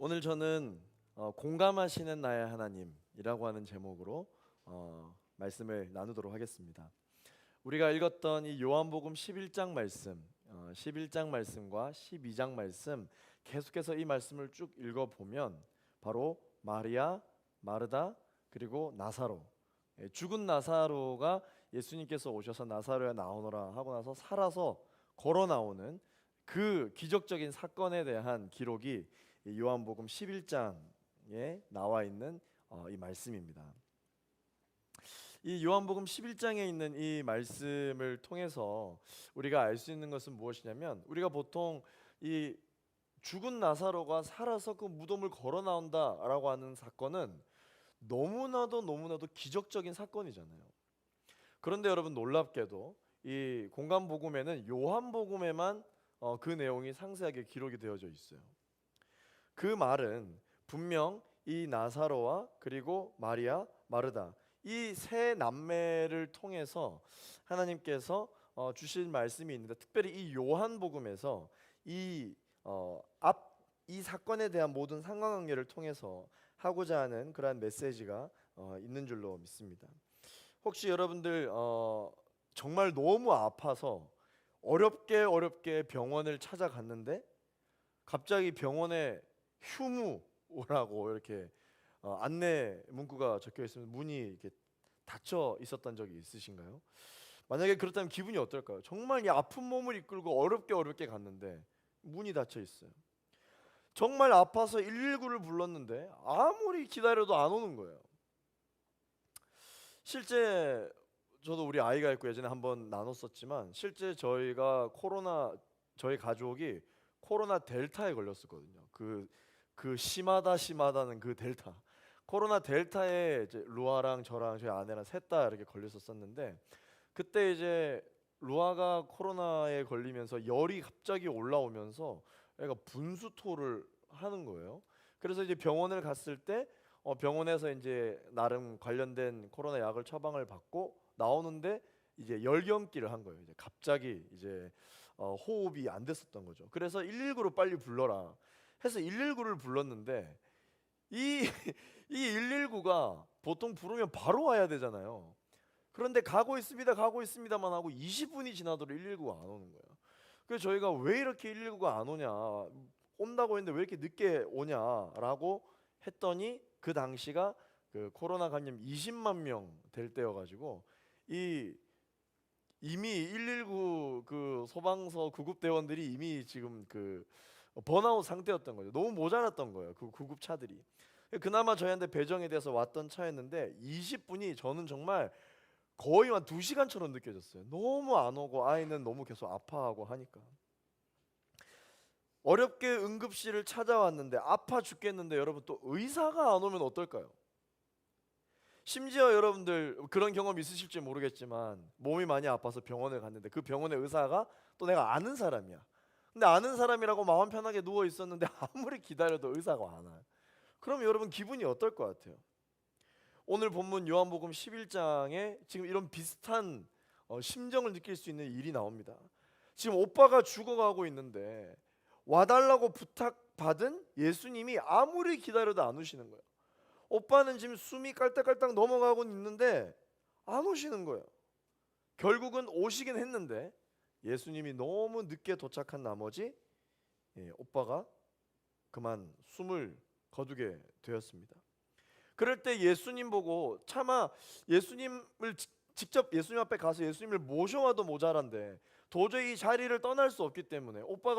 오늘 저는 공감하시는 나의 하나님이라고 하는 제목으로 말씀을 나누도록 하겠습니다. 우리가 읽었던 이 요한복음 11장 말씀, 11장 말씀과 12장 말씀 계속해서 이 말씀을 쭉 읽어보면 바로 마리아, 마르다 그리고 나사로, 죽은 나사로가 예수님께서 오셔서 나사로야 나오너라 하고 나서 살아서 걸어 나오는 그 기적적인 사건에 대한 기록이 이 요한복음 11장에 나와 있는 이 말씀입니다. 이 요한복음 11장에 있는 이 말씀을 통해서 우리가 알 수 있는 것은 무엇이냐면, 우리가 보통 이 죽은 나사로가 살아서 그 무덤을 걸어 나온다라고 하는 사건은 너무나도 기적적인 사건이잖아요. 그런데 여러분, 놀랍게도 이 공간복음에는 요한복음에만 그 내용이 상세하게 기록이 되어져 있어요. 그 말은 분명 이 나사로와 그리고 마리아, 마르다 이 세 남매를 통해서 하나님께서 주신 말씀이 있는데, 특별히 이 요한복음에서 이 사건에 대한 모든 상관관계를 통해서 하고자 하는 그러한 메시지가 있는 줄로 믿습니다. 혹시 여러분들 정말 너무 아파서 어렵게 병원을 찾아갔는데 갑자기 병원에 휴무라고 이렇게 안내 문구가 적혀 있으면 문이 이렇게 닫혀 있었던 적이 있으신가요? 만약에 그렇다면 기분이 어떨까요? 정말 이 아픈 몸을 이끌고 어렵게 갔는데 문이 닫혀 있어요. 정말 아파서 119를 불렀는데 아무리 기다려도 안 오는 거예요. 실제 저도 우리 아이가 있고 예전에 한번 나눴었지만, 실제 저희 가족이 코로나 델타에 걸렸었거든요. 그 심하다는 그 델타, 코로나 델타에 이제 루아랑 저랑 저희 아내랑 셋 다 이렇게 걸렸었는데, 그때 이제 루아가 코로나에 걸리면서 열이 갑자기 올라오면서 애가 분수토를 하는 거예요. 그래서 이제 병원을 갔을 때 병원에서 이제 나름 관련된 코로나 약을 처방을 받고 나오는데 이제 열경기를 한 거예요. 이제 갑자기 이제 호흡이 안 됐었던 거죠. 그래서 119로 빨리 불러라 해서 119를 불렀는데, 이 이 119가 보통 부르면 바로 와야 되잖아요. 그런데 가고 있습니다만 하고 20분이 지나도록 119가 안 오는 거예요. 그래서 저희가 왜 이렇게 119가 안 오냐, 온다고 했는데 왜 이렇게 늦게 오냐라고 했더니, 그 당시가 그 코로나 감염 20만 명 될 때여가지고 이미 119 그 소방서 구급대원들이 이미 지금 그 번아웃 상태였던 거죠. 너무 모자랐던 거예요, 그 구급차들이. 그나마 저희한테 배정이 돼서 왔던 차였는데 20분이 저는 정말 거의 한 2시간처럼 느껴졌어요. 너무 안 오고 아이는 너무 계속 아파하고 하니까. 어렵게 응급실을 찾아왔는데 아파 죽겠는데, 여러분 또 의사가 안 오면 어떨까요? 심지어 여러분들 그런 경험 있으실지 모르겠지만, 몸이 많이 아파서 병원을 갔는데 그 병원의 의사가 또 내가 아는 사람이야. 근데 아는 사람이라고 마음 편하게 누워 있었는데 아무리 기다려도 의사가 안 와요. 그럼 여러분 기분이 어떨 것 같아요? 오늘 본문 요한복음 11장에 지금 이런 비슷한 심정을 느낄 수 있는 일이 나옵니다. 지금 오빠가 죽어가고 있는데 와달라고 부탁받은 예수님이 아무리 기다려도 안 오시는 거예요. 오빠는 지금 숨이 깔딱깔딱 넘어가고 있는데 안 오시는 거예요. 결국은 오시긴 했는데 예수님이 너무 늦게 도착한 나머지 오빠가 그만 숨을 거두게 되었습니다. 그럴 때 예수님 보고, 차마 예수님을 직접 예수님 앞에 가서 예수님을 모셔와도 모자란데 도저히 이 자리를 떠날 수 없기 때문에, 오빠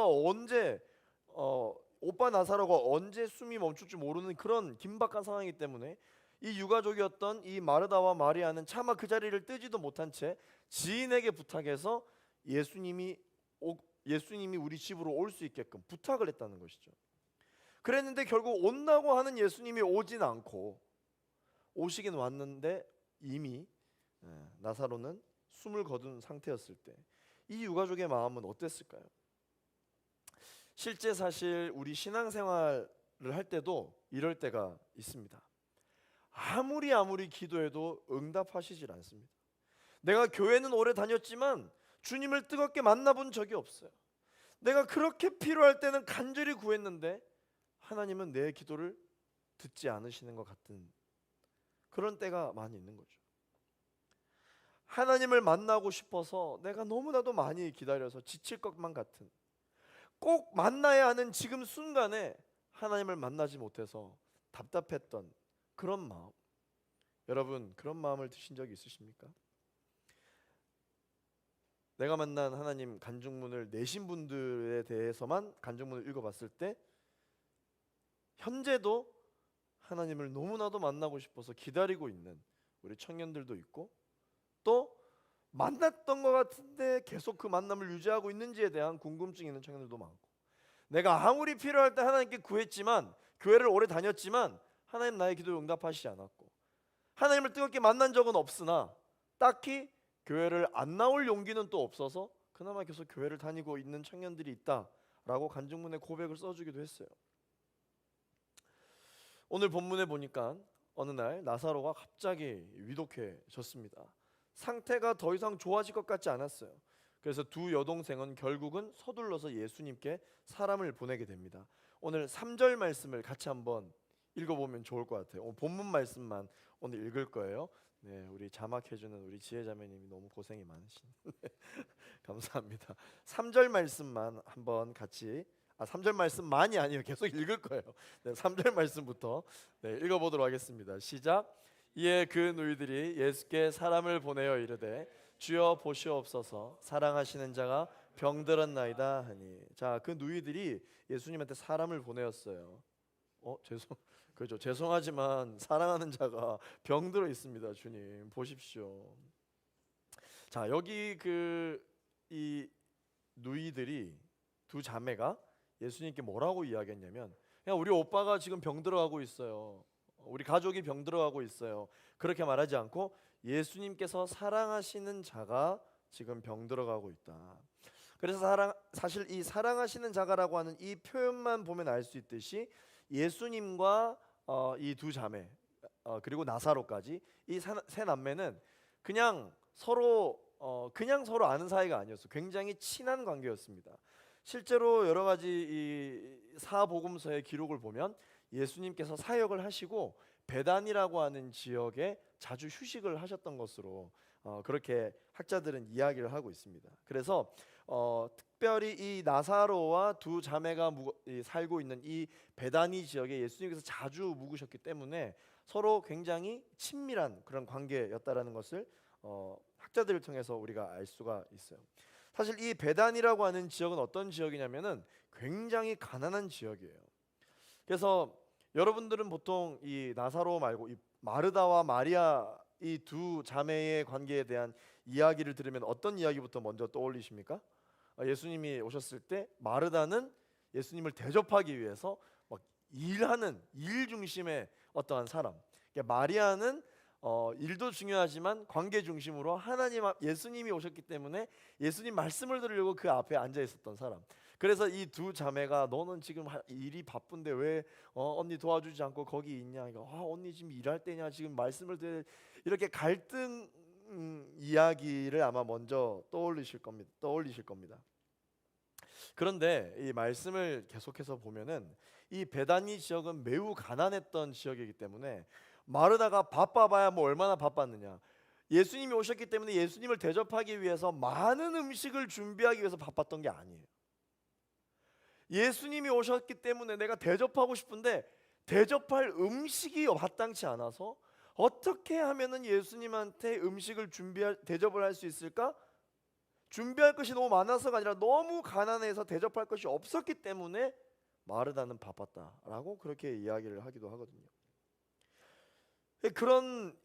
나사로가 언제 숨이 멈출 줄 모르는 그런 긴박한 상황이기 때문에 이 유가족이었던 이 마르다와 마리아는 차마 그 자리를 뜨지도 못한 채 지인에게 부탁해서 예수님이 우리 집으로 올 수 있게끔 부탁을 했다는 것이죠. 그랬는데 결국 온다고 하는 예수님이 오진 않고, 오시긴 왔는데 이미 나사로는 숨을 거둔 상태였을 때 이 유가족의 마음은 어땠을까요? 실제 사실 우리 신앙생활을 할 때도 이럴 때가 있습니다. 아무리 기도해도 응답하시질 않습니다. 내가 교회는 오래 다녔지만 주님을 뜨겁게 만나본 적이 없어요. 내가 그렇게 필요할 때는 간절히 구했는데 하나님은 내 기도를 듣지 않으시는 것 같은 그런 때가 많이 있는 거죠. 하나님을 만나고 싶어서 내가 너무나도 많이 기다려서 지칠 것만 같은, 꼭 만나야 하는 지금 순간에 하나님을 만나지 못해서 답답했던 그런 마음. 여러분, 그런 마음을 드신 적이 있으십니까? 내가 만난 하나님 간증문을 내신 분들에 대해서만 간증문을 읽어봤을 때 현재도 하나님을 너무나도 만나고 싶어서 기다리고 있는 우리 청년들도 있고, 또 만났던 것 같은데 계속 그 만남을 유지하고 있는지에 대한 궁금증이 있는 청년들도 많고, 내가 아무리 필요할 때 하나님께 구했지만, 교회를 오래 다녔지만 하나님 나의 기도를 응답하시지 않았고, 하나님을 뜨겁게 만난 적은 없으나 딱히 교회를 안 나올 용기는 또 없어서 그나마 계속 교회를 다니고 있는 청년들이 있다라고 간증문에 고백을 써주기도 했어요. 오늘 본문에 보니까 어느 날 나사로가 갑자기 위독해졌습니다. 상태가 더 이상 좋아질 것 같지 않았어요. 그래서 두 여동생은 결국은 서둘러서 예수님께 사람을 보내게 됩니다. 오늘 3절 말씀을 같이 한번 읽어보면 좋을 것 같아요. 본문 말씀만 오늘 읽을 거예요. 네, 우리 자막해주는 우리 지혜자매님이 너무 고생이 많으신 감사합니다. 3절 말씀만 한번 같이, 3절 말씀만이 아니에요. 계속 읽을 거예요. 네, 3절 말씀부터 읽어보도록 하겠습니다. 시작. 이에 그 누이들이 예수께 사람을 보내어 이르되 주여 보시옵소서, 사랑하시는 자가 병들었나이다 하니. 자, 그 누이들이 예수님한테 사람을 보내었어요. 그렇죠. 죄송하지만 사랑하는 자가 병들어 있습니다. 주님 보십시오. 자, 여기 이 누이들이, 두 자매가 예수님께 뭐라고 이야기했냐면, 그냥 우리 오빠가 지금 병들어가고 있어요, 우리 가족이 병들어가고 있어요, 그렇게 말하지 않고 예수님께서 사랑하시는 자가 지금 병들어가고 있다. 그래서 사실 이 사랑하시는 자가라고 하는 이 표현만 보면 알 수 있듯이 예수님과 이 두 자매, 그리고 나사로까지 이 세 남매는 그냥 서로 아는 사이가 아니었어요. 굉장히 친한 관계였습니다. 실제로 여러 가지 이 사복음서의 기록을 보면 예수님께서 사역을 하시고 베단이라고 하는 지역에 자주 휴식을 하셨던 것으로 그렇게 학자들은 이야기를 하고 있습니다. 그래서 특별히 이 나사로와 두 자매가 살고 있는 이 베다니 지역에 예수님께서 자주 묵으셨기 때문에 서로 굉장히 친밀한 그런 관계였다라는 것을 학자들을 통해서 우리가 알 수가 있어요. 사실 이 베단이라고 하는 지역은 어떤 지역이냐면은 굉장히 가난한 지역이에요. 그래서 여러분들은 보통 이 나사로 말고 이 마르다와 마리아, 이 두 자매의 관계에 대한 이야기를 들으면 어떤 이야기부터 먼저 떠올리십니까? 예수님이 오셨을 때 마르다는 예수님을 대접하기 위해서 막 일하는 일 중심의 어떠한 사람, 마리아는 일도 중요하지만 관계 중심으로 예수님이 오셨기 때문에 예수님 말씀을 들으려고 그 앞에 앉아 있었던 사람. 그래서 이 두 자매가 너는 지금 일이 바쁜데 왜 언니 도와주지 않고 거기 있냐? 언니 지금 일할 때냐? 지금 말씀을 이렇게 갈등 이야기를 아마 먼저 떠올리실 겁니다. 그런데 이 말씀을 계속해서 보면은 이 베다니 지역은 매우 가난했던 지역이기 때문에 마르다가 바빠봐야 뭐 얼마나 바빴느냐. 예수님이 오셨기 때문에 예수님을 대접하기 위해서 많은 음식을 준비하기 위해서 바빴던 게 아니에요. 예수님이 오셨기 때문에 내가 대접하고 싶은데 대접할 음식이 마땅치 않아서 어떻게 하면은 예수님한테 음식을 대접을 할 수 있을까? 준비할 것이 너무 많아서가 아니라 너무 가난해서 대접할 것이 없었기 때문에 마르다는 바빴다라고 그렇게 이야기를 하기도 하거든요. 그런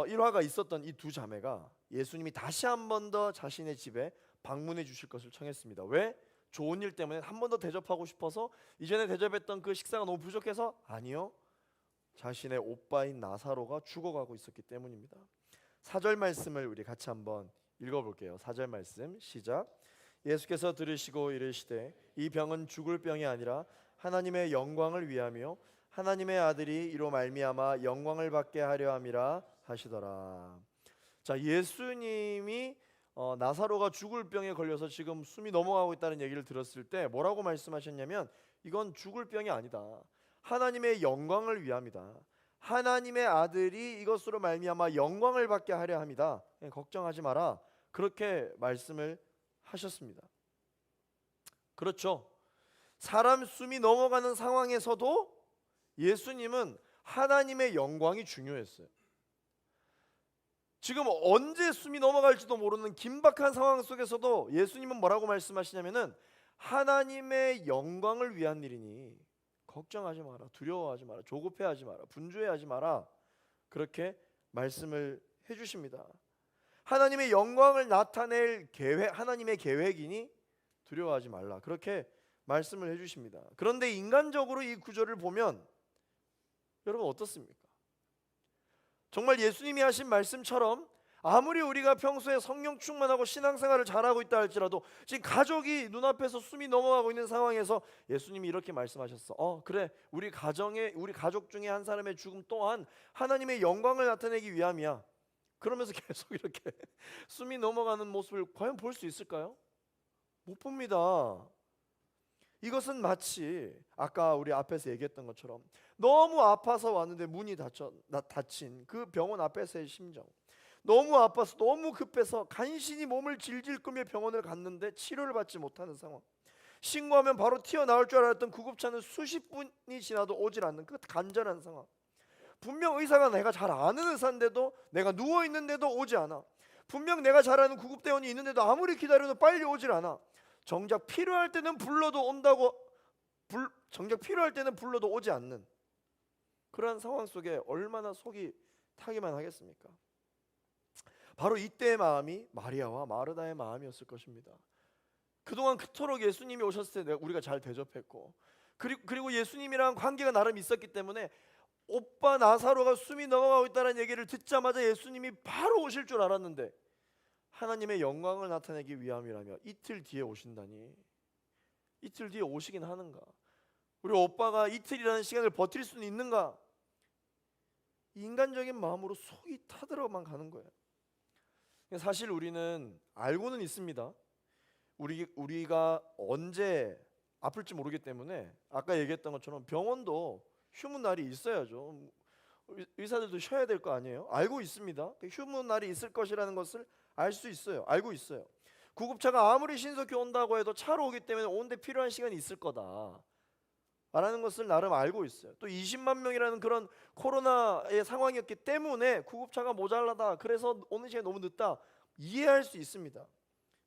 일화가 있었던 이 두 자매가 예수님이 다시 한 번 더 자신의 집에 방문해 주실 것을 청했습니다. 왜? 좋은 일 때문에 한 번 더 대접하고 싶어서? 이전에 대접했던 그 식사가 너무 부족해서? 아니요. 자신의 오빠인 나사로가 죽어가고 있었기 때문입니다. 4절 말씀을 우리 같이 한번 읽어볼게요. 4절 말씀 시작. 예수께서 들으시고 이르시되 이 병은 죽을 병이 아니라 하나님의 영광을 위하며 하나님의 아들이 이로 말미암아 영광을 받게 하려 함이라 하시더라. 자, 예수님이 나사로가 죽을 병에 걸려서 지금 숨이 넘어가고 있다는 얘기를 들었을 때 뭐라고 말씀하셨냐면 이건 죽을 병이 아니다. 하나님의 영광을 위함이다. 하나님의 아들이 이것으로 말미암아 영광을 받게 하려 합니다. 걱정하지 마라. 그렇게 말씀을 하셨습니다. 그렇죠. 사람 숨이 넘어가는 상황에서도 예수님은 하나님의 영광이 중요했어요. 지금 언제 숨이 넘어갈지도 모르는 긴박한 상황 속에서도 예수님은 뭐라고 말씀하시냐면은 하나님의 영광을 위한 일이니 걱정하지 마라, 두려워하지 마라, 조급해하지 마라, 분주해하지 마라. 그렇게 말씀을 해주십니다. 하나님의 영광을 나타낼 계획, 하나님의 계획이니 두려워하지 말라. 그렇게 말씀을 해주십니다. 그런데 인간적으로 이 구절을 보면 여러분 어떻습니까? 정말 예수님이 하신 말씀처럼 아무리 우리가 평소에 성령 충만하고 신앙생활을 잘하고 있다 할지라도 지금 가족이 눈앞에서 숨이 넘어가고 있는 상황에서 예수님이 이렇게 말씀하셨어. 그래, 우리 가족 중에 한 사람의 죽음 또한 하나님의 영광을 나타내기 위함이야. 그러면서 계속 이렇게 숨이 넘어가는 모습을 과연 볼 수 있을까요? 못 봅니다. 이것은 마치 아까 우리 앞에서 얘기했던 것처럼 너무 아파서 왔는데 문이 닫힌 그 병원 앞에서의 심정. 너무 아파서 너무 급해서 간신히 몸을 질질 끌며 병원을 갔는데 치료를 받지 못하는 상황. 신고하면 바로 튀어나올 줄 알았던 구급차는 수십 분이 지나도 오질 않는 그 간절한 상황. 분명 의사가 내가 잘 아는 의사인데도 내가 누워있는데도 오지 않아. 분명 내가 잘 아는 구급대원이 있는데도 아무리 기다려도 빨리 오질 않아. 정작 필요할 때는 불러도 오지 않는 그러한 상황 속에 얼마나 속이 타기만 하겠습니까? 바로 이때의 마음이 마리아와 마르다의 마음이었을 것입니다. 그동안 그토록 예수님이 오셨을 때 우리가 잘 대접했고 그리고 예수님이랑 관계가 나름 있었기 때문에 오빠 나사로가 숨이 넘어가고 있다는 얘기를 듣자마자 예수님이 바로 오실 줄 알았는데 하나님의 영광을 나타내기 위함이라며 이틀 뒤에 오신다니. 이틀 뒤에 오시긴 하는가? 우리 오빠가 이틀이라는 시간을 버틸 수는 있는가? 인간적인 마음으로 속이 타들어만 가는 거예요. 사실 우리는 알고는 있습니다. 우리가 언제 아플지 모르기 때문에 아까 얘기했던 것처럼 병원도 휴무 날이 있어야죠. 의사들도 쉬어야 될 거 아니에요? 알고 있습니다. 휴무 날이 있을 것이라는 것을 알 수 있어요. 알고 있어요. 구급차가 아무리 신속히 온다고 해도 차로 오기 때문에 오는데 필요한 시간이 있을 거다 라는 것을 나름 알고 있어요. 또 20만 명이라는 그런 코로나의 상황이었기 때문에 구급차가 모자라다, 그래서 오는 시간이 너무 늦다, 이해할 수 있습니다.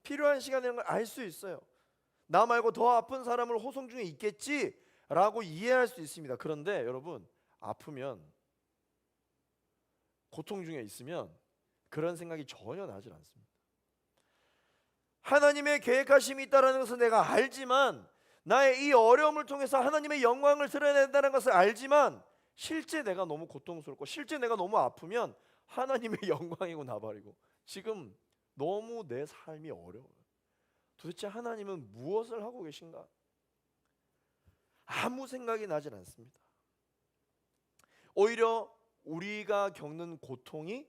필요한 시간이라는 걸 알 수 있어요. 나 말고 더 아픈 사람을 호송 중에 있겠지 라고 이해할 수 있습니다. 그런데 여러분, 아프면, 고통 중에 있으면 그런 생각이 전혀 나질 않습니다. 하나님의 계획하심이 있다는 것을 내가 알지만, 나의 이 어려움을 통해서 하나님의 영광을 드러낸다는 것을 알지만, 실제 내가 너무 고통스럽고 실제 내가 너무 아프면 하나님의 영광이고 나발이고 지금 너무 내 삶이 어려워요. 도대체 하나님은 무엇을 하고 계신가? 아무 생각이 나질 않습니다. 오히려 우리가 겪는 고통이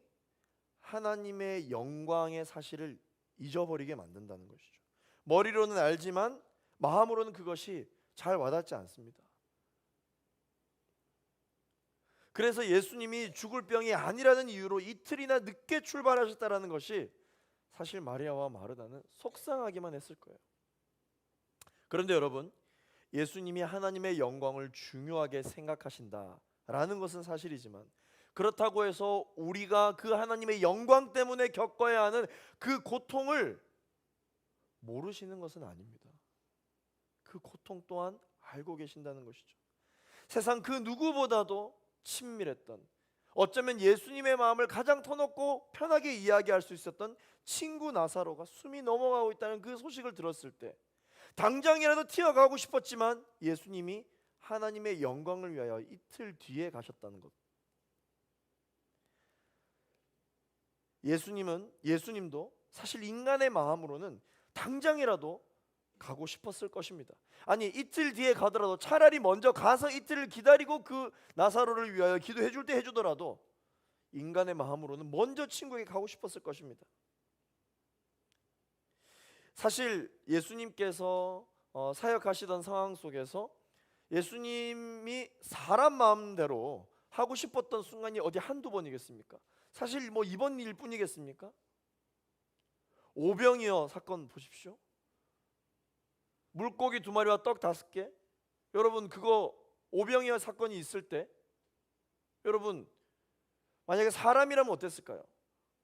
하나님의 영광의 사실을 잊어버리게 만든다는 것이죠. 머리로는 알지만 마음으로는 그것이 잘 와닿지 않습니다. 그래서 예수님이 죽을 병이 아니라는 이유로 이틀이나 늦게 출발하셨다는 것이 사실 마리아와 마르다는 속상하기만 했을 거예요. 그런데 여러분, 예수님이 하나님의 영광을 중요하게 생각하신다라는 것은 사실이지만, 그렇다고 해서 우리가 그 하나님의 영광 때문에 겪어야 하는 그 고통을 모르시는 것은 아닙니다. 그 고통 또한 알고 계신다는 것이죠. 세상 그 누구보다도 친밀했던, 어쩌면 예수님의 마음을 가장 터놓고 편하게 이야기할 수 있었던 친구 나사로가 숨이 넘어가고 있다는 그 소식을 들었을 때 당장이라도 튀어가고 싶었지만 예수님이 하나님의 영광을 위하여 이틀 뒤에 가셨다는 것. 예수님도 사실 인간의 마음으로는 당장이라도 가고 싶었을 것입니다. 아니, 이틀 뒤에 가더라도 차라리 먼저 가서 이틀을 기다리고 그 나사로를 위하여 기도해 줄 때 해주더라도 인간의 마음으로는 먼저 친구에게 가고 싶었을 것입니다. 사실 예수님께서 사역하시던 상황 속에서 예수님이 사람 마음대로 하고 싶었던 순간이 어디 한두 번이겠습니까? 사실 뭐 이번 일 뿐이겠습니까? 오병이어 사건 보십시오. 물고기 2마리와 떡 5개. 여러분 그거 오병이어 사건이 있을 때 여러분 만약에 사람이라면 어땠을까요?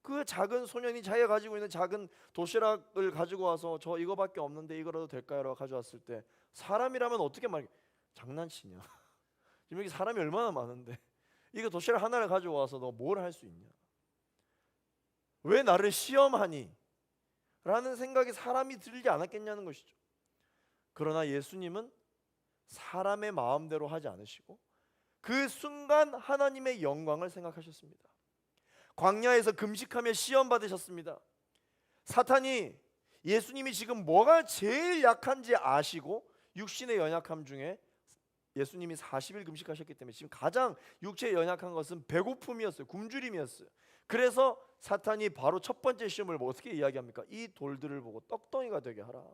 그 작은 소년이 자기가 가지고 있는 작은 도시락을 가지고 와서 저 이거밖에 없는데 이거라도 될까요? 라고 가져왔을 때 사람이라면 어떻게 말해? 장난치냐? 지금 여기 사람이 얼마나 많은데 이거 도시락 하나를 가지고 와서 너 뭘 할 수 있냐? 왜 나를 시험하니? 라는 생각이 사람이 들지 않았겠냐는 것이죠. 그러나 예수님은 사람의 마음대로 하지 않으시고 그 순간 하나님의 영광을 생각하셨습니다. 광야에서 금식하며 시험 받으셨습니다. 사탄이 예수님이 지금 뭐가 제일 약한지 아시고 육신의 연약함 중에 예수님이 40일 금식하셨기 때문에 지금 가장 육체에 연약한 것은 배고픔이었어요. 굶주림이었어요. 그래서 사탄이 바로 첫 번째 시험을 뭐 어떻게 이야기합니까? 이 돌들을 보고 떡덩이가 되게 하라.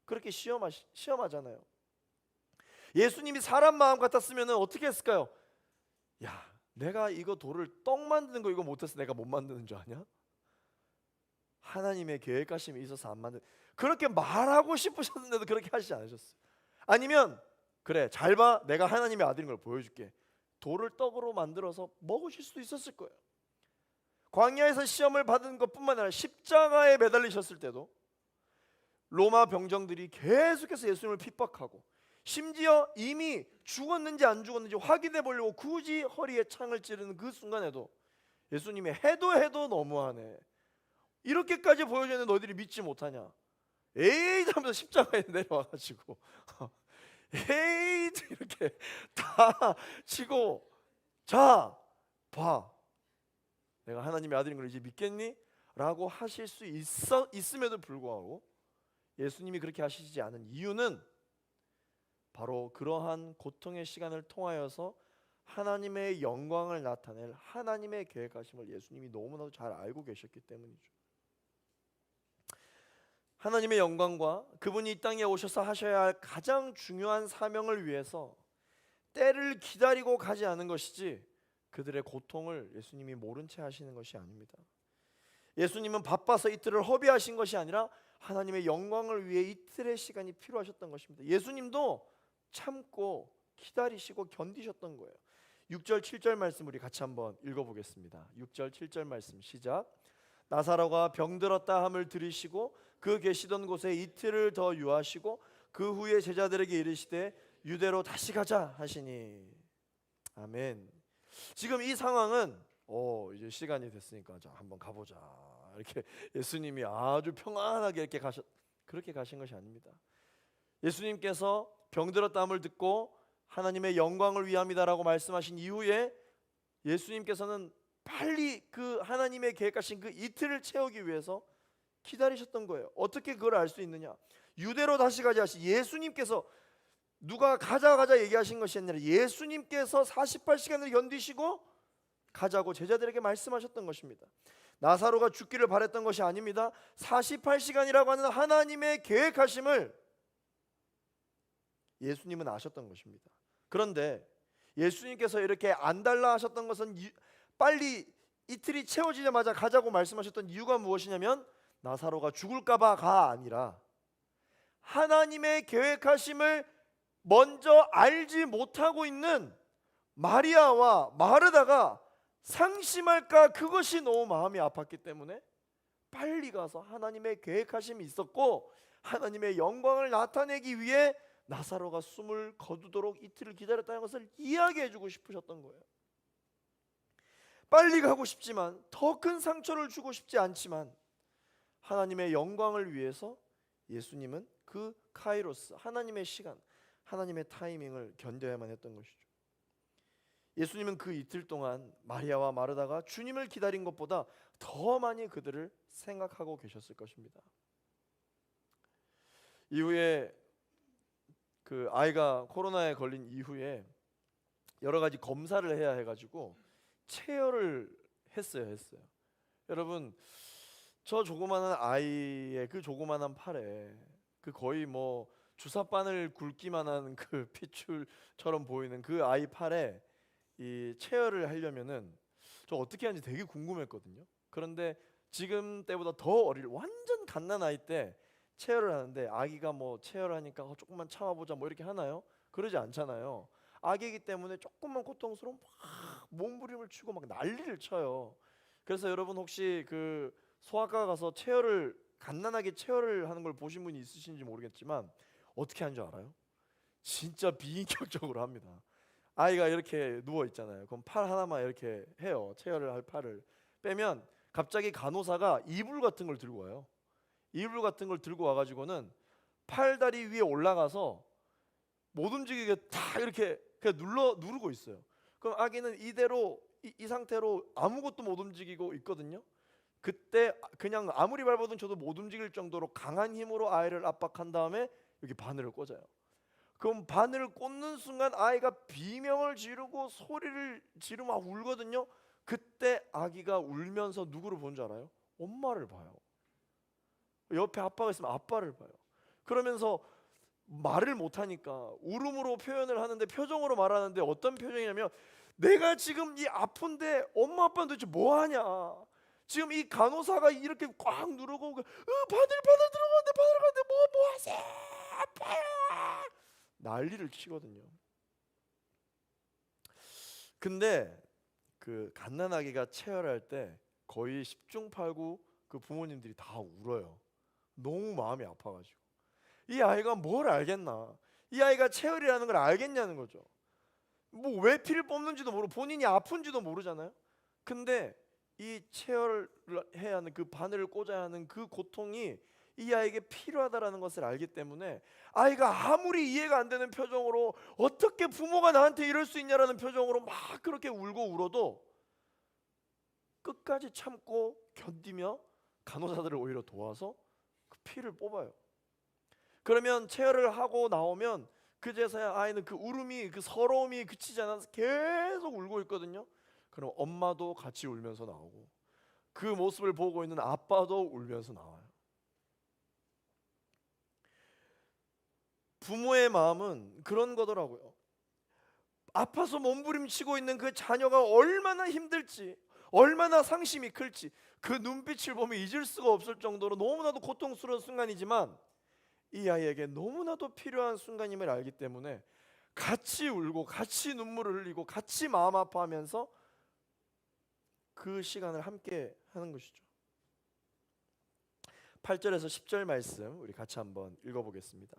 그렇게 시험하잖아요. 예수님이 사람 마음 같았으면 어떻게 했을까요? 야, 내가 이거 돌을 떡 만드는 거 이거 못해서 내가 못 만드는 줄 아냐? 하나님의 계획하심이 있어서 안 만든. 그렇게 말하고 싶으셨는데도 그렇게 하시지 않으셨어요. 아니면 그래 잘 봐, 내가 하나님의 아들인 걸 보여줄게. 돌을 떡으로 만들어서 먹으실 수도 있었을 거예요. 광야에서 시험을 받은 것뿐만 아니라 십자가에 매달리셨을 때도 로마 병정들이 계속해서 예수님을 핍박하고 심지어 이미 죽었는지 안 죽었는지 확인해 보려고 굳이 허리에 창을 찌르는 그 순간에도 예수님이 해도 너무하네, 이렇게까지 보여주는데 너희들이 믿지 못하냐, 에이 하면서 십자가에 내려와가지고 에이 이렇게 다 치고 자 봐, 내가 하나님의 아들인 걸 이제 믿겠니? 라고 하실 수 있음에도 불구하고 예수님이 그렇게 하시지 않은 이유는 바로 그러한 고통의 시간을 통하여서 하나님의 영광을 나타낼 하나님의 계획하심을 예수님이 너무나도 잘 알고 계셨기 때문이죠. 하나님의 영광과 그분이 이 땅에 오셔서 하셔야 할 가장 중요한 사명을 위해서 때를 기다리고 가지 않은 것이지 그들의 고통을 예수님이 모른 채 하시는 것이 아닙니다. 예수님은 바빠서 이틀을 허비하신 것이 아니라 하나님의 영광을 위해 이틀의 시간이 필요하셨던 것입니다. 예수님도 참고 기다리시고 견디셨던 거예요. 6절 7절 말씀 우리 같이 한번 읽어보겠습니다. 6절 7절 말씀 시작. 나사로가 병들었다 함을 들으시고 그 계시던 곳에 이틀을 더 유하시고 그 후에 제자들에게 이르시되 유대로 다시 가자 하시니. 아멘. 지금 이 상황은 이제 시간이 됐으니까 자 한번 가보자, 이렇게 예수님이 아주 평안하게 이렇게 그렇게 가신 것이 아닙니다. 예수님께서 병들었다함을 듣고 하나님의 영광을 위함이다라고 말씀하신 이후에 예수님께서는 빨리 그 하나님의 계획하신 그 이틀을 채우기 위해서 기다리셨던 거예요. 어떻게 그걸 알 수 있느냐? 유대로 다시 가자 하시 예수님께서 누가 가자 얘기하신 것이 아니라 예수님께서 48시간을 견디시고 가자고 제자들에게 말씀하셨던 것입니다. 나사로가 죽기를 바랬던 것이 아닙니다. 48시간이라고 하는 하나님의 계획하심을 예수님은 아셨던 것입니다. 그런데 예수님께서 이렇게 안달나 하셨던 것은 빨리 이틀이 채워지자마자 가자고 말씀하셨던 이유가 무엇이냐면 나사로가 죽을까 봐가 아니라 하나님의 계획하심을 먼저 알지 못하고 있는 마리아와 마르다가 상심할까, 그것이 너무 마음이 아팠기 때문에 빨리 가서 하나님의 계획하심이 있었고 하나님의 영광을 나타내기 위해 나사로가 숨을 거두도록 이틀을 기다렸다는 것을 이야기해주고 싶으셨던 거예요. 빨리 가고 싶지만 더 큰 상처를 주고 싶지 않지만 하나님의 영광을 위해서 예수님은 그 카이로스, 하나님의 시간, 하나님의 타이밍을 견뎌야만 했던 것이죠. 예수님은 그 이틀 동안 마리아와 마르다가 주님을 기다린 것보다 더 많이 그들을 생각하고 계셨을 것입니다. 이후에 그 아이가 코로나에 걸린 이후에 여러 가지 검사를 해야 해가지고 체열을 했어요. 여러분 저 조그마한 아이의 그 조그마한 팔에 그 거의 뭐 주사바늘 굵기만한 그 핏줄처럼 보이는 그 아이 팔에 이 체열을 하려면은 저 어떻게 하는지 되게 궁금했거든요. 그런데 지금 때보다 더 어릴 완전 갓난 아이 때 체열을 하는데 아기가 뭐 체열을 하니까 조금만 참아보자 뭐 이렇게 하나요? 그러지 않잖아요. 아기이기 때문에 조금만 고통스러우면 막 몸부림을 치고 막 난리를 쳐요. 그래서 여러분 혹시 그 소아과 가서 체열을 갓난하게 체열을 하는 걸 보신 분이 있으신지 모르겠지만 어떻게 하는 줄 알아요? 진짜 비인격적으로 합니다. 아이가 이렇게 누워 있잖아요. 그럼 팔 하나만 이렇게 해요. 체열을 할 팔을 빼면 갑자기 간호사가 이불 같은 걸 들고 와요. 이불 같은 걸 들고 와가지고는 팔다리 위에 올라가서 못 움직이게 다 이렇게 그냥 누르고 있어요. 그럼 아기는 이대로 이 상태로 아무것도 못 움직이고 있거든요. 그때 그냥 아무리 밟아도 저도 못 움직일 정도로 강한 힘으로 아이를 압박한 다음에 여기 바늘을 꽂아요. 그럼 바늘을 꽂는 순간 아이가 비명을 지르고 소리를 지르고 막 울거든요. 그때 아기가 울면서 누구를 본 줄 알아요? 엄마를 봐요. 옆에 아빠가 있으면 아빠를 봐요. 그러면서 말을 못하니까 울음으로 표현을 하는데 표정으로 말하는데 어떤 표정이냐면 내가 지금 이 아픈데 엄마 아빠는 도대체 뭐하냐. 지금 이 간호사가 이렇게 꽉 누르고 바늘 들어가는데 바늘 가는데 뭐 하세요 아파요 난리를 치거든요. 근데 그 갓난아기가 체열할 때 거의 10중 8구 그 부모님들이 다 울어요. 너무 마음이 아파가지고 이 아이가 뭘 알겠나, 이 아이가 체열이라는 걸 알겠냐는 거죠. 뭐 왜 피를 뽑는지도 모르고 본인이 아픈지도 모르잖아요. 근데 이 체열을 해야 하는 그 바늘을 꽂아야 하는 그 고통이 이 아이에게 필요하다라는 것을 알기 때문에 아이가 아무리 이해가 안 되는 표정으로 어떻게 부모가 나한테 이럴 수 있냐라는 표정으로 막 그렇게 울고 울어도 끝까지 참고 견디며 간호사들을 오히려 도와서 그 피를 뽑아요. 그러면 체열을 하고 나오면 그제서야 아이는 그 울음이 그 서러움이 그치지 않아서 계속 울고 있거든요. 그럼 엄마도 같이 울면서 나오고 그 모습을 보고 있는 아빠도 울면서 나와요. 부모의 마음은 그런 거더라고요. 아파서 몸부림치고 있는 그 자녀가 얼마나 힘들지, 얼마나 상심이 클지 그 눈빛을 보면 잊을 수가 없을 정도로 너무나도 고통스러운 순간이지만 이 아이에게 너무나도 필요한 순간임을 알기 때문에 같이 울고 같이 눈물을 흘리고 같이 마음 아파하면서 그 시간을 함께 하는 것이죠. 8절에서 10절 말씀 우리 같이 한번 읽어보겠습니다.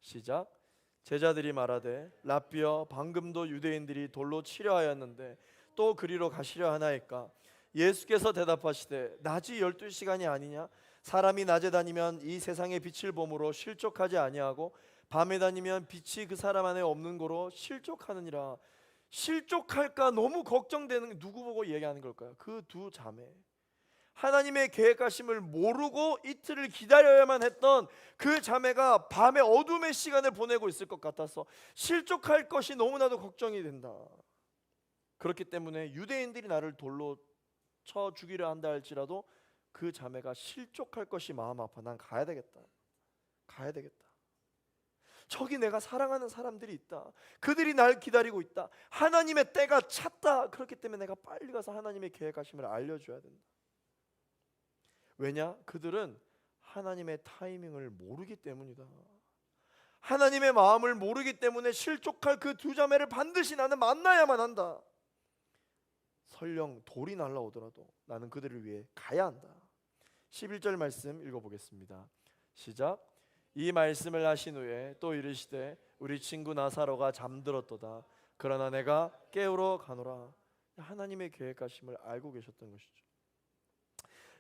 시작. 제자들이 말하되 랍비여 방금도 유대인들이 돌로 치려 하였는데 또 그리로 가시려 하나이까. 예수께서 대답하시되 낮이 12시간이 아니냐. 사람이 낮에 다니면 이 세상의 빛을 보므로 실족하지 아니하고 밤에 다니면 빛이 그 사람 안에 없는 거로 실족하느니라. 실족할까 너무 걱정되는, 누구 보고 얘기하는 걸까요? 그 두 자매, 하나님의 계획하심을 모르고 이틀을 기다려야만 했던 그 자매가 밤에 어둠의 시간을 보내고 있을 것 같아서 실족할 것이 너무나도 걱정이 된다. 그렇기 때문에 유대인들이 나를 돌로 쳐 죽이려 한다 할지라도 그 자매가 실족할 것이 마음 아파. 난 가야 되겠다. 가야 되겠다. 저기 내가 사랑하는 사람들이 있다. 그들이 날 기다리고 있다. 하나님의 때가 찼다. 그렇기 때문에 내가 빨리 가서 하나님의 계획하심을 알려줘야 된다. 왜냐? 그들은 하나님의 타이밍을 모르기 때문이다. 하나님의 마음을 모르기 때문에 실족할 그 두 자매를 반드시 나는 만나야만 한다. 설령 돌이 날라오더라도 나는 그들을 위해 가야 한다. 11절 말씀 읽어보겠습니다. 시작. 이 말씀을 하신 후에 또 이르시되 우리 친구 나사로가 잠들었도다. 그러나 내가 깨우러 가노라. 하나님의 계획하심을 알고 계셨던 것이죠.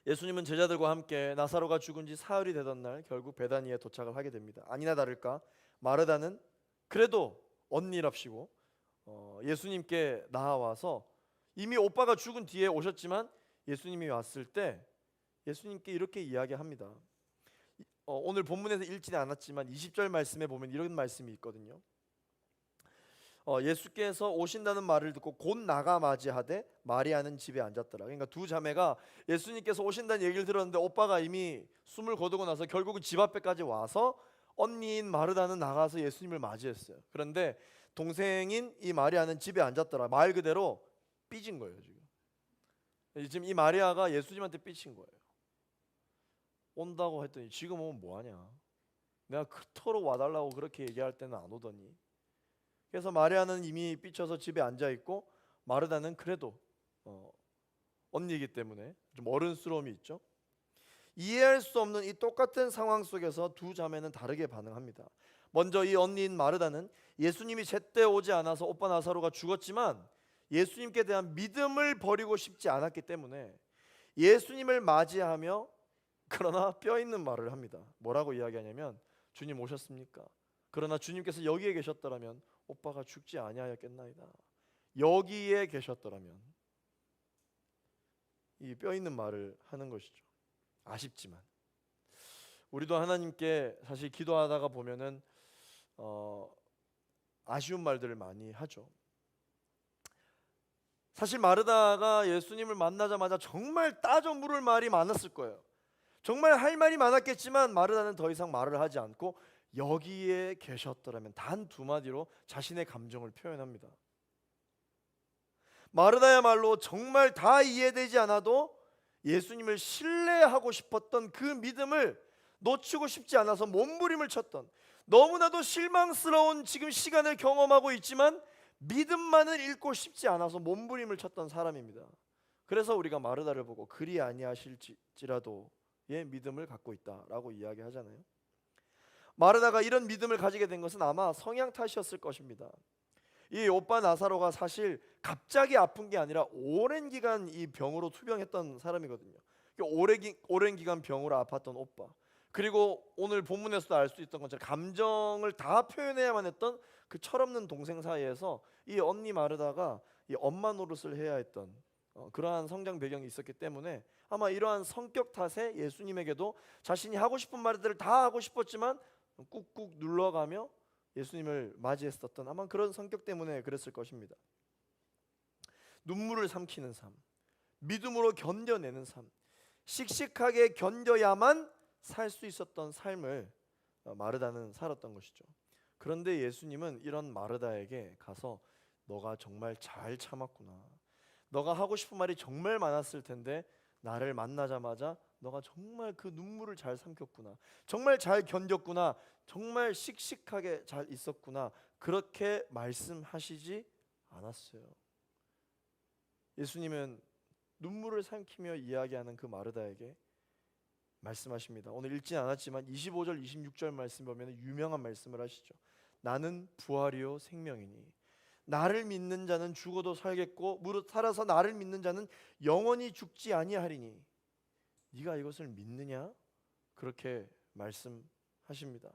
예수님은 제자들과 함께 나사로가 죽은 지 사흘이 되던 날 결국 베다니에 도착을 하게 됩니다. 아니나 다를까 마르다는 그래도 언니랍시고 예수님께 나와서 이미 오빠가 죽은 뒤에 오셨지만 예수님이 왔을 때 예수님께 이렇게 이야기합니다. 오늘 본문에서 읽지는 않았지만 20절 말씀에 보면 이런 말씀이 있거든요. 예수께서 오신다는 말을 듣고 곧 나가 맞이하되 마리아는 집에 앉았더라. 그러니까 두 자매가 예수님께서 오신다는 얘기를 들었는데 오빠가 이미 숨을 거두고 나서 결국은 집 앞에까지 와서 언니인 마르다는 나가서 예수님을 맞이했어요. 그런데 동생인 이 마리아는 집에 앉았더라. 말 그대로 삐진 거예요. 지금 이 마리아가 예수님한테 삐친 거예요. 온다고 했더니 지금 오면 뭐하냐, 내가 그토록 와달라고 그렇게 얘기할 때는 안 오더니. 그래서 마리아는 이미 삐쳐서 집에 앉아있고 마르다는 그래도 언니이기 때문에 좀 어른스러움이 있죠. 이해할 수 없는 이 똑같은 상황 속에서 두 자매는 다르게 반응합니다. 먼저 이 언니인 마르다는 예수님이 제때 오지 않아서 오빠 나사로가 죽었지만 예수님께 대한 믿음을 버리고 싶지 않았기 때문에 예수님을 맞이하며 그러나 뼈 있는 말을 합니다. 뭐라고 이야기하냐면, 주님 오셨습니까? 그러나 주님께서 여기에 계셨더라면 오빠가 죽지 아니하였겠나이다. 여기에 계셨더라면, 이 뼈 있는 말을 하는 것이죠. 아쉽지만 우리도 하나님께 사실 기도하다가 보면은 아쉬운 말들을 많이 하죠. 사실 마르다가 예수님을 만나자마자 정말 따져 물을 말이 많았을 거예요. 정말 할 말이 많았겠지만 마르다는 더 이상 말을 하지 않고 여기에 계셨더라면 단 두 마디로 자신의 감정을 표현합니다. 마르다야말로 정말 다 이해되지 않아도 예수님을 신뢰하고 싶었던 그 믿음을 놓치고 싶지 않아서 몸부림을 쳤던, 너무나도 실망스러운 지금 시간을 경험하고 있지만 믿음만을 잃고 싶지 않아서 몸부림을 쳤던 사람입니다. 그래서 우리가 마르다를 보고 그리 아니하실지라도 의 믿음을 갖고 있다라고 이야기하잖아요. 마르다가 이런 믿음을 가지게 된 것은 아마 성향 탓이었을 것입니다. 이 오빠 나사로가 사실 갑자기 아픈 게 아니라 오랜 기간 이 병으로 투병했던 사람이거든요. 오랜 기간 병으로 아팠던 오빠, 그리고 오늘 본문에서도 알 수 있던 것처럼 감정을 다 표현해야만 했던 그 철없는 동생 사이에서 이 언니 마르다가 이 엄마 노릇을 해야 했던 그러한 성장 배경이 있었기 때문에 아마 이러한 성격 탓에 예수님에게도 자신이 하고 싶은 말들을 다 하고 싶었지만 꾹꾹 눌러가며 예수님을 맞이했었던 아마 그런 성격 때문에 그랬을 것입니다. 눈물을 삼키는 삶, 믿음으로 견뎌내는 삶, 씩씩하게 견뎌야만 살 수 있었던 삶을 마르다는 살았던 것이죠. 그런데 예수님은 이런 마르다에게 가서 너가 정말 잘 참았구나, 너가 하고 싶은 말이 정말 많았을 텐데 나를 만나자마자 너가 정말 그 눈물을 잘 삼켰구나, 정말 잘 견뎠구나, 정말 씩씩하게 잘 있었구나, 그렇게 말씀하시지 않았어요. 예수님은 눈물을 삼키며 이야기하는 그 마르다에게 말씀하십니다. 오늘 읽진 않았지만 25절 26절 말씀 보면 유명한 말씀을 하시죠. 나는 부활이요 생명이니 나를 믿는 자는 죽어도 살겠고 무릇 살아서 나를 믿는 자는 영원히 죽지 아니하리니 네가 이것을 믿느냐? 그렇게 말씀하십니다.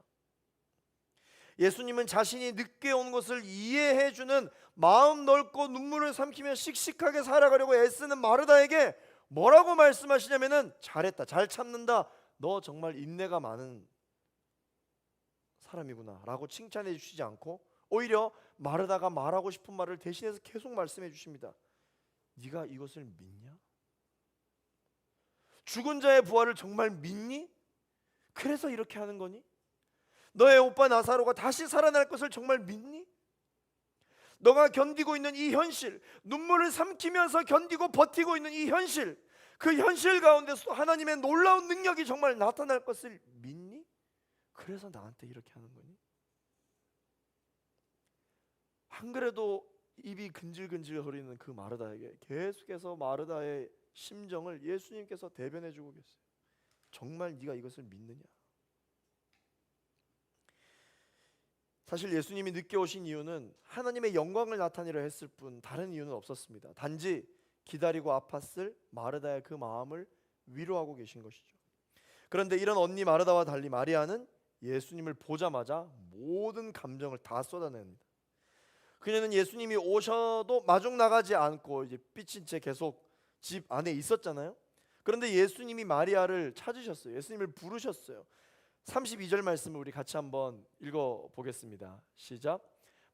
예수님은 자신이 늦게 온 것을 이해해주는 마음 넓고 눈물을 삼키며 씩씩하게 살아가려고 애쓰는 마르다에게 뭐라고 말씀하시냐면은 잘했다, 잘 참는다, 너 정말 인내가 많은 사람이구나 라고 칭찬해 주시지 않고 오히려 마르다가 말하고 싶은 말을 대신해서 계속 말씀해 주십니다. 네가 이것을 믿냐? 죽은 자의 부활을 정말 믿니? 그래서 이렇게 하는 거니? 너의 오빠 나사로가 다시 살아날 것을 정말 믿니? 너가 견디고 있는 이 현실, 눈물을 삼키면서 견디고 버티고 있는 이 현실, 그 현실 가운데서 하나님의 놀라운 능력이 정말 나타날 것을 믿니? 그래서 나한테 이렇게 하는 거니? 안 그래도 입이 근질근질 거리는 그 마르다에게 계속해서 마르다의 심정을 예수님께서 대변해 주고 계세요. 정말 네가 이것을 믿느냐? 사실 예수님이 늦게 오신 이유는 하나님의 영광을 나타내려 했을 뿐 다른 이유는 없었습니다. 단지 기다리고 아팠을 마르다의 그 마음을 위로하고 계신 것이죠. 그런데 이런 언니 마르다와 달리 마리아는 예수님을 보자마자 모든 감정을 다 쏟아냅니다. 그녀는 예수님이 오셔도 마중 나가지 않고 이제 삐친 채 계속 집 안에 있었잖아요. 그런데 예수님이 마리아를 찾으셨어요. 예수님을 부르셨어요. 32절 말씀을 우리 같이 한번 읽어보겠습니다. 시작.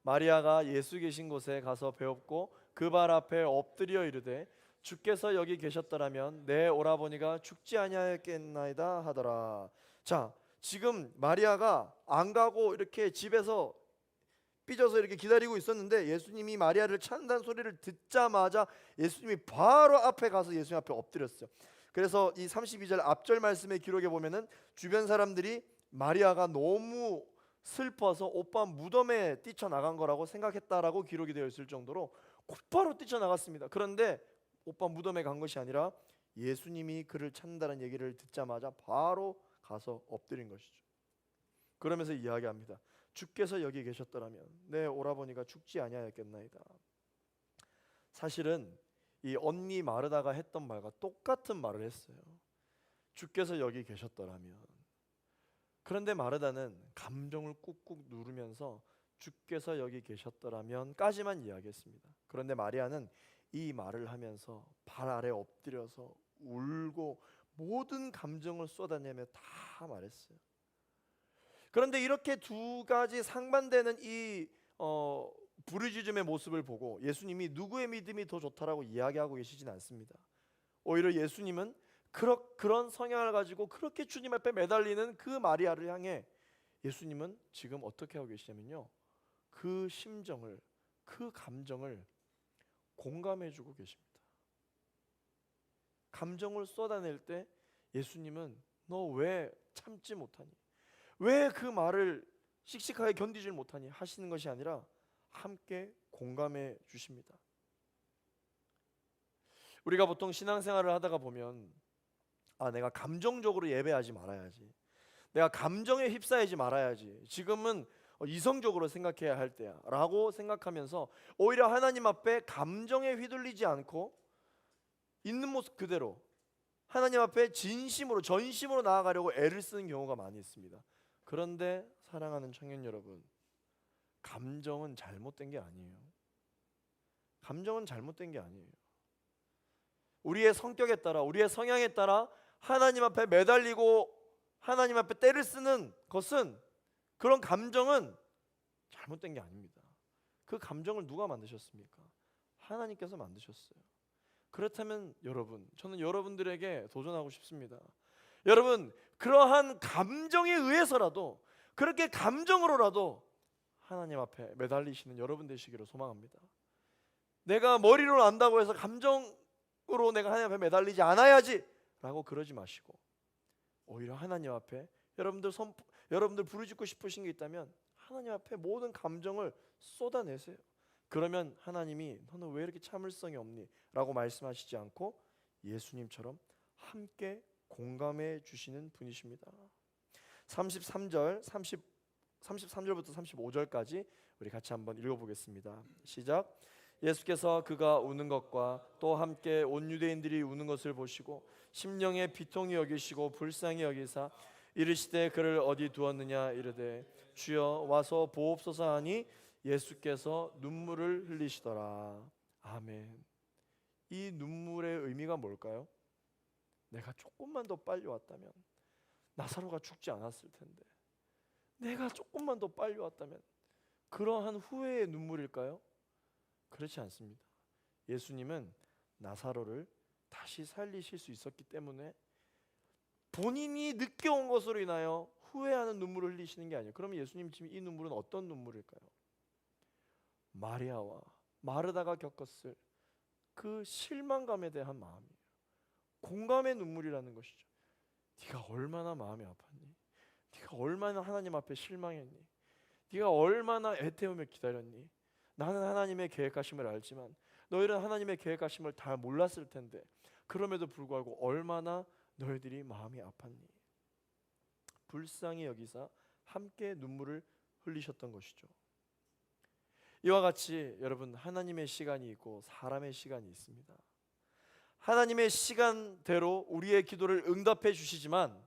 마리아가 예수 계신 곳에 가서 배웠고 그 발 앞에 엎드려 이르되 주께서 여기 계셨더라면 내 오라버니가 죽지 아니하였겠나이다 하더라. 자, 지금 마리아가 안 가고 이렇게 집에서 삐져서 이렇게 기다리고 있었는데 예수님이 마리아를 찬다는 소리를 듣자마자 예수님이 바로 앞에 가서 예수님 앞에 엎드렸어요. 그래서 이 32절 앞절 말씀의 기록에 보면은 주변 사람들이 마리아가 너무 슬퍼서 오빠 무덤에 뛰쳐나간 거라고 생각했다라고 기록이 되어 있을 정도로 곧바로 뛰쳐나갔습니다. 그런데 오빠 무덤에 간 것이 아니라 예수님이 그를 찾는다는 얘기를 듣자마자 바로 가서 엎드린 것이죠. 그러면서 이야기합니다. 주께서 여기 계셨더라면 내 오라버니가 죽지 아니하였겠나이다. 사실은 이 언니 마르다가 했던 말과 똑같은 말을 했어요. 주께서 여기 계셨더라면. 그런데 마르다는 감정을 꾹꾹 누르면서 주께서 여기 계셨더라면까지만 이야기했습니다. 그런데 마리아는 이 말을 하면서 발 아래 엎드려서 울고 모든 감정을 쏟아내며 다 말했어요. 그런데 이렇게 두 가지 상반되는 이 부르짖음의 모습을 보고 예수님이 누구의 믿음이 더 좋다라고 이야기하고 계시진 않습니다. 오히려 예수님은 그런 성향을 가지고 그렇게 주님 앞에 매달리는 그 마리아를 향해 예수님은 지금 어떻게 하고 계시냐면요, 그 심정을, 그 감정을 공감해주고 계십니다. 감정을 쏟아낼 때 예수님은 너 왜 참지 못하니? 왜 그 말을 씩씩하게 견디질 못하니? 하시는 것이 아니라 함께 공감해 주십니다. 우리가 보통 신앙생활을 하다가 보면 내가 감정적으로 예배하지 말아야지, 내가 감정에 휩싸이지 말아야지, 지금은 이성적으로 생각해야 할 때야 라고 생각하면서 오히려 하나님 앞에 감정에 휘둘리지 않고 있는 모습 그대로 하나님 앞에 진심으로 전심으로 나아가려고 애를 쓰는 경우가 많이 있습니다. 그런데 사랑하는 청년 여러분, 감정은 잘못된 게 아니에요. 감정은 잘못된 게 아니에요. 우리의 성격에 따라, 우리의 성향에 따라 하나님 앞에 매달리고 하나님 앞에 떼를 쓰는 것은, 그런 감정은 잘못된 게 아닙니다. 그 감정을 누가 만드셨습니까? 하나님께서 만드셨어요. 그렇다면 여러분, 저는 여러분들에게 도전하고 싶습니다. 여러분, 그러한 감정에 의해서라도, 그렇게 감정으로라도 하나님 앞에 매달리시는 여러분 되시기를 소망합니다. 내가 머리로 안다고 해서 감정으로 내가 하나님 앞에 매달리지 않아야지 라고 그러지 마시고, 오히려 하나님 앞에 여러분들 부르짖고 싶으신 게 있다면 하나님 앞에 모든 감정을 쏟아내세요. 그러면 하나님이 너는 왜 이렇게 참을성이 없니? 라고 말씀하시지 않고 예수님처럼 함께 공감해 주시는 분이십니다. 33절부터 35절까지 우리 같이 한번 읽어보겠습니다. 시작. 예수께서 그가 우는 것과 또 함께 온 유대인들이 우는 것을 보시고 심령에 비통히 여기시고 불쌍히 여기사 이르시되 그를 어디 두었느냐 이르되 주여 와서 보옵소서 하니 예수께서 눈물을 흘리시더라. 아멘. 이 눈물의 의미가 뭘까요? 내가 조금만 더 빨리 왔다면 나사로가 죽지 않았을 텐데, 내가 조금만 더 빨리 왔다면, 그러한 후회의 눈물일까요? 그렇지 않습니다. 예수님은 나사로를 다시 살리실 수 있었기 때문에 본인이 늦게 온 것으로 인하여 후회하는 눈물을 흘리시는 게 아니에요. 그럼 예수님 지금 이 눈물은 어떤 눈물일까요? 마리아와 마르다가 겪었을 그 실망감에 대한 마음이에요. 공감의 눈물이라는 것이죠. 네가 얼마나 마음이 아팠니? 네가 얼마나 하나님 앞에 실망했니? 네가 얼마나 애태우며 기다렸니? 나는 하나님의 계획하심을 알지만 너희는 하나님의 계획하심을 다 몰랐을 텐데 그럼에도 불구하고 얼마나 너희들이 마음이 아팠니? 불쌍히 여기사 함께 눈물을 흘리셨던 것이죠. 이와 같이 여러분, 하나님의 시간이 있고 사람의 시간이 있습니다. 하나님의 시간대로 우리의 기도를 응답해 주시지만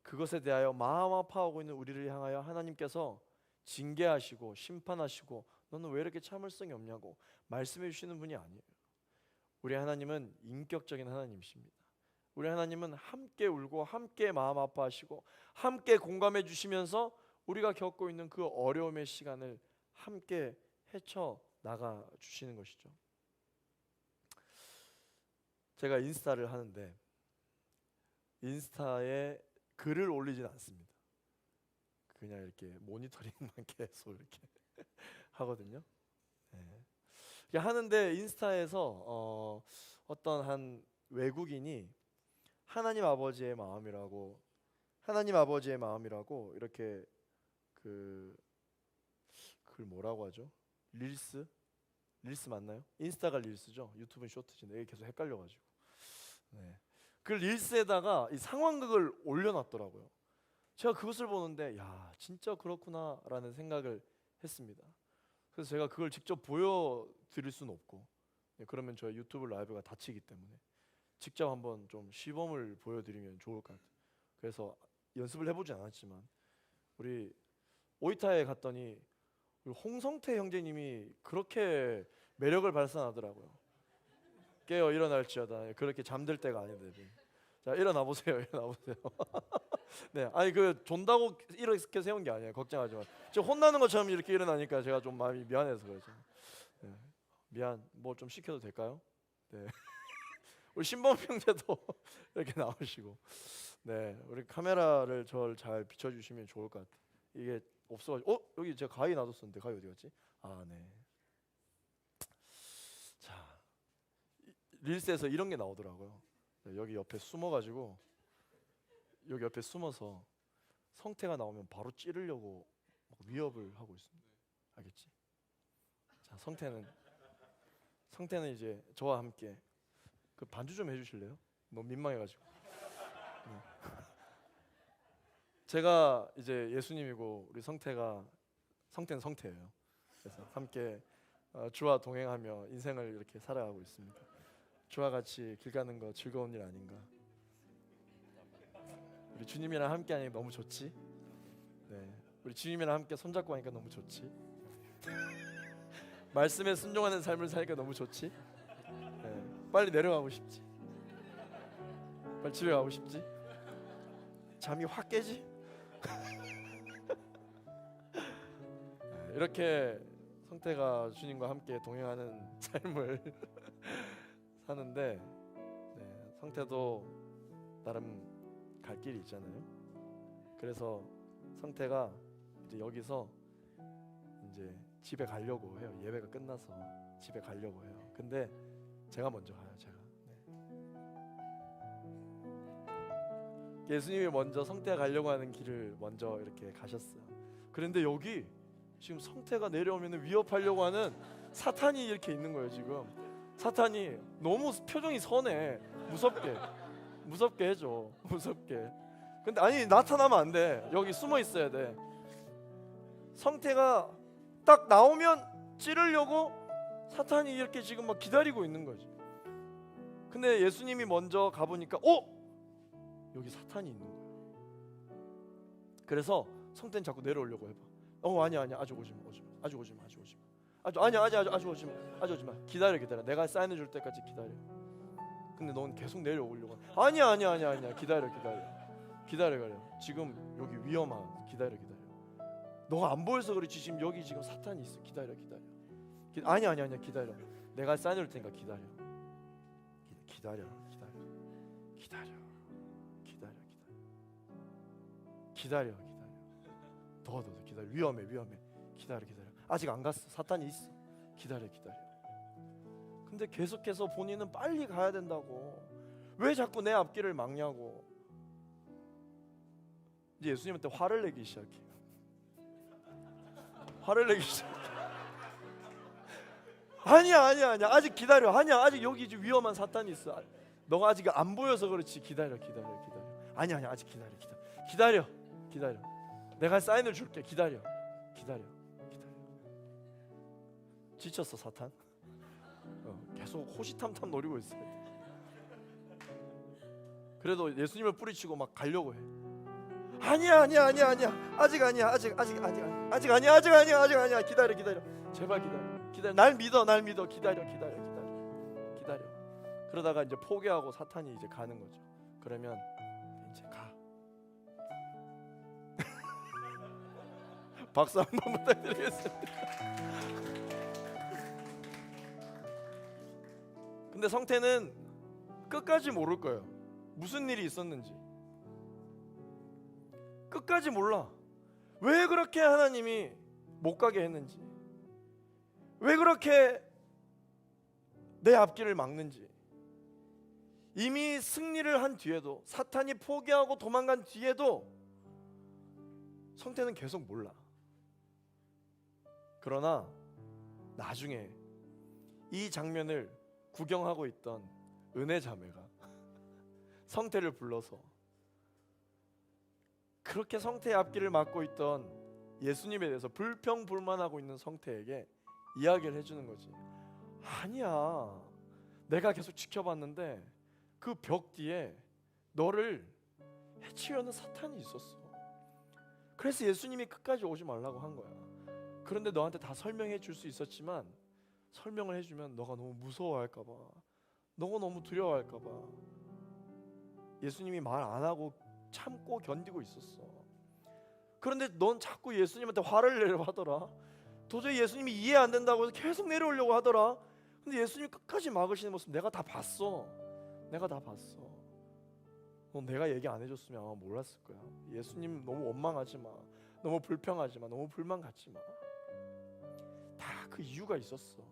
그것에 대하여 마음 아파하고 있는 우리를 향하여 하나님께서 징계하시고 심판하시고 너는 왜 이렇게 참을성이 없냐고 말씀해 주시는 분이 아니에요. 우리 하나님은 인격적인 하나님이십니다. 우리 하나님은 함께 울고 함께 마음 아파하시고 함께 공감해 주시면서 우리가 겪고 있는 그 어려움의 시간을 함께 헤쳐 나가 주시는 것이죠. 제가 인스타를 하는데 인스타에 글을 올리진 않습니다. 그냥 이렇게 모니터링만 계속 이렇게 하거든요. 네. 이렇게 하는데 인스타에서 어떤 한 외국인이 하나님 아버지의 마음이라고 이렇게 그걸 뭐라고 하죠? 릴스 맞나요? 인스타가 릴스죠. 유튜브는 쇼트인데 이게 계속 헷갈려가지고. 네. 그 릴스에다가 이 상황극을 올려놨더라고요. 제가 그것을 보는데 야 진짜 그렇구나라는 생각을 했습니다. 그래서 제가 그걸 직접 보여드릴 수는 없고 그러면 저희 유튜브 라이브가 닫히기 때문에 직접 한번 좀 시범을 보여드리면 좋을 것 같아요. 그래서 연습을 해보진 않았지만 우리 오이타에 갔더니 우리 홍성태 형제님이 그렇게 매력을 발산하더라고요. 깨어 일어날지어다. 그렇게 잠들 때가 아닌데. 자 일어나 보세요. 일어나 보세요. 네, 아니 그 존다고 이렇게 세운 게 아니에요. 걱정하지 마. 저 혼나는 것처럼 이렇게 일어나니까 제가 좀 마음이 미안해서 그러죠. 네, 미안. 뭐 좀 시켜도 될까요? 네. 우리 신범 형제도 이렇게 나오시고. 네, 우리 카메라를 저를 잘 비춰주시면 좋을 것 같아요. 이게 없어가지고 여기 제가 가위 놔뒀었는데 가위 어디 갔지? 아 네. 자 릴스에서 이런 게 나오더라고요. 네, 여기 옆에 숨어가지고 여기 옆에 숨어서 성태가 나오면 바로 찌르려고 막 위협을 하고 있습니다. 알겠지? 자 성태는 이제 저와 함께 그 반주 좀 해주실래요? 너무 민망해가지고. 네. 제가 이제 예수님이고 우리 성태는 성태예요. 그래서 함께 주와 동행하며 인생을 이렇게 살아가고 있습니다. 주와 같이 길 가는 거 즐거운 일 아닌가? 우리 주님이랑 함께 하니까 너무 좋지? 네, 우리 주님이랑 함께 손잡고 하니까 너무 좋지? 말씀에 순종하는 삶을 사니까 너무 좋지? 네, 빨리 내려가고 싶지? 빨리 집에 가고 싶지? 잠이 확 깨지? 이렇게 성태가 주님과 함께 동행하는 삶을 사는데 네, 성태도 나름 갈 길이 있잖아요. 그래서 성태가 이제 여기서 이제 집에 가려고 해요. 예배가 끝나서 집에 가려고 해요. 근데 제가 먼저 가요. 제가. 네. 예수님이 먼저 성태가 가려고 하는 길을 먼저 이렇게 가셨어요. 그런데 여기 지금 성태가 내려오면 위협하려고 하는 사탄이 이렇게 있는 거예요. 지금 사탄이 너무 표정이 선해. 무섭게 해줘. 무섭게. 근데 아니 나타나면 안 돼. 여기 숨어 있어야 돼. 성태가 딱 나오면 찌르려고 사탄이 이렇게 지금 막 기다리고 있는 거지. 근데 예수님이 먼저 가보니까 여기 사탄이 있는 거야. 그래서 성태는 자꾸 내려오려고 해봐. 아니야 아직 오지 마. 아직 오지 마. 기다려. 내가 사인해 줄 때까지 기다려. 근데 넌 계속 내려오려고. 아니야. 기다려. 지금 여기 위험한. 기다려. 너가 안 보여서 그렇지. 지금 여기 지금 사탄이 있어. 기다려. 아니야. 기다려. 내가 사인해 줄 테니까 기다려. 기다려. 더 기다려. 위험해. 기다려. 아직 안 갔어. 사탄이 있어. 기다려. 근데 계속해서 본인은 빨리 가야 된다고. 왜 자꾸 내 앞길을 막냐고. 이제 예수님한테 화를 내기 시작해. 아니야. 아직 기다려. 아직 여기 위험한 사탄이 있어. 너가 아직 안 보여서 그렇지. 기다려. 아니야. 아직 기다려. 내가 사인을 줄게. 기다려. 지쳤어 사탄? 계속 호시탐탐 노리고 있어요. 그래도 예수님을 뿌리치고 막 가려고 해. 아니야. 아직 아니야. 기다려. 제발 기다려. 날 믿어. 기다려. 그러다가 이제 포기하고 사탄이 이제 가는 거죠. 그러면 이제 가. 박수 한번 부탁드리겠습니다. 근데 성태는 끝까지 모를 거예요. 무슨 일이 있었는지 끝까지 몰라. 왜 그렇게 하나님이 못 가게 했는지, 왜 그렇게 내 앞길을 막는지. 이미 승리를 한 뒤에도, 사탄이 포기하고 도망간 뒤에도 성태는 계속 몰라. 그러나 나중에 이 장면을 구경하고 있던 은혜 자매가 성태를 불러서 그렇게 성태의 앞길을 막고 있던 예수님에 대해서 불평불만하고 있는 성태에게 이야기를 해주는 거지. 아니야, 내가 계속 지켜봤는데 그 벽 뒤에 너를 해치려는 사탄이 있었어. 그래서 예수님이 끝까지 오지 말라고 한 거야. 그런데 너한테 다 설명해 줄 수 있었지만 설명을 해주면 너가 너무 무서워할까 봐, 너가 너무 두려워할까 봐 예수님이 말 안 하고 참고 견디고 있었어. 그런데 넌 자꾸 예수님한테 화를 내려고 하더라. 도저히 예수님이 이해 안 된다고 해서 계속 내려오려고 하더라. 근데 예수님이 끝까지 막으시는 모습 내가 다 봤어. 내가 다 봤어. 넌 내가 얘기 안 해줬으면 아마 몰랐을 거야. 예수님 너무 원망하지 마, 너무 불평하지 마, 너무 불만 갖지 마. 다 그 이유가 있었어.